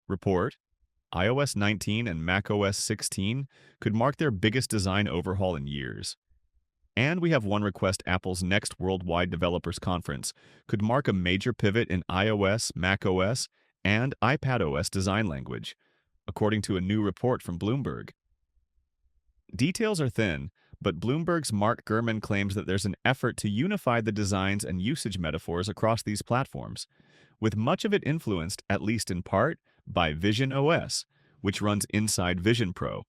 Report, iOS 19 and macOS 16 could mark their biggest design overhaul in years. And we have one request: Apple's next Worldwide Developers Conference could mark a major pivot in iOS, macOS, and iPadOS design language, according to a new report from Bloomberg. Details are thin, but Bloomberg's Mark Gurman claims that there's an effort to unify the designs and usage metaphors across these platforms, with much of it influenced, at least in part, by Vision OS, which runs inside Vision Pro.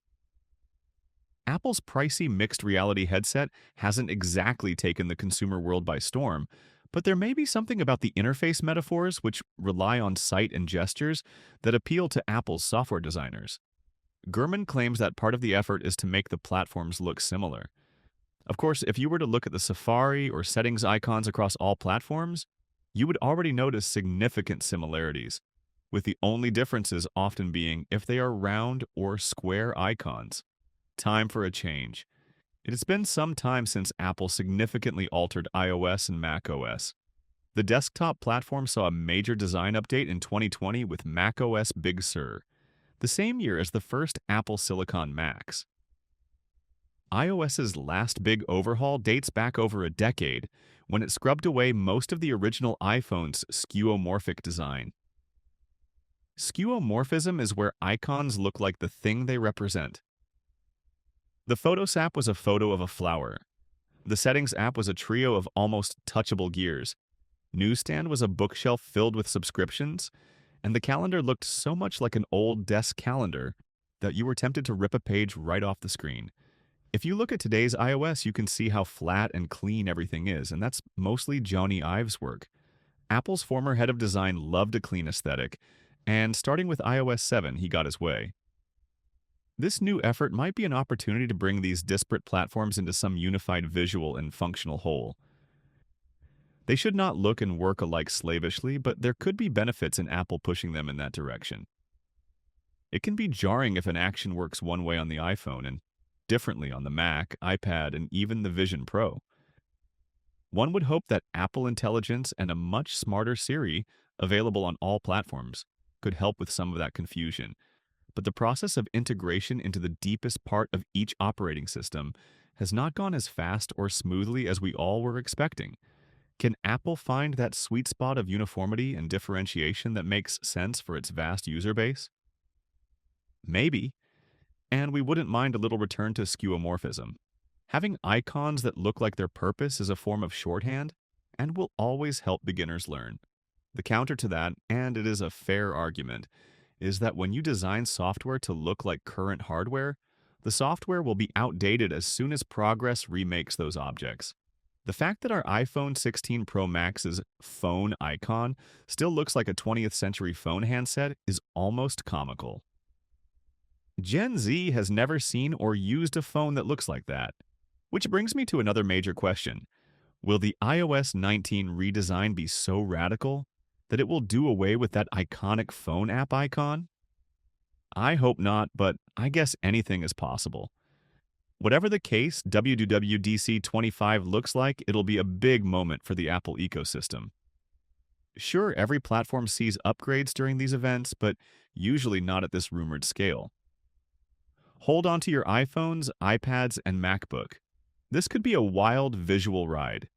Apple's pricey mixed reality headset hasn't exactly taken the consumer world by storm, but there may be something about the interface metaphors, which rely on sight and gestures, that appeal to Apple's software designers. Gurman claims that part of the effort is to make the platforms look similar. Of course, if you were to look at the Safari or settings icons across all platforms, you would already notice significant similarities, with the only differences often being if they are round or square icons. Time for a change. It has been some time since Apple significantly altered iOS and macOS. The desktop platform saw a major design update in 2020 with macOS Big Sur, the same year as the first Apple Silicon Macs. iOS's last big overhaul dates back over a decade, when it scrubbed away most of the original iPhone's skeuomorphic design. Skeuomorphism is where icons look like the thing they represent. The Photos app was a photo of a flower. The Settings app was a trio of almost touchable gears. Newsstand was a bookshelf filled with subscriptions, and the calendar looked so much like an old desk calendar that you were tempted to rip a page right off the screen. If you look at today's iOS, you can see how flat and clean everything is, and that's mostly Jony Ive's work. Apple's former head of design loved a clean aesthetic, and starting with iOS 7, he got his way. This new effort might be an opportunity to bring these disparate platforms into some unified visual and functional whole. They should not look and work alike slavishly, but there could be benefits in Apple pushing them in that direction. It can be jarring if an action works one way on the iPhone and differently on the Mac, iPad, and even the Vision Pro. One would hope that Apple Intelligence and a much smarter Siri, available on all platforms, could help with some of that confusion. But the process of integration into the deepest part of each operating system has not gone as fast or smoothly as we all were expecting. Can Apple find that sweet spot of uniformity and differentiation that makes sense for its vast user base? Maybe, and we wouldn't mind a little return to skeuomorphism. Having icons that look like their purpose is a form of shorthand and will always help beginners learn. The counter to that, and it is a fair argument, is that when you design software to look like current hardware, the software will be outdated as soon as progress remakes those objects. The fact that our iPhone 16 Pro Max's phone icon still looks like a 20th century phone handset is almost comical. Gen Z has never seen or used a phone that looks like that. Which brings me to another major question. Will the iOS 19 redesign be so radical that it will do away with that iconic phone app icon? I hope not, but I guess anything is possible. Whatever the case, WWDC 25 looks like, it'll be a big moment for the Apple ecosystem. Sure, every platform sees upgrades during these events, but usually not at this rumored scale. Hold on to your iPhones, iPads, and MacBook. This could be a wild visual ride.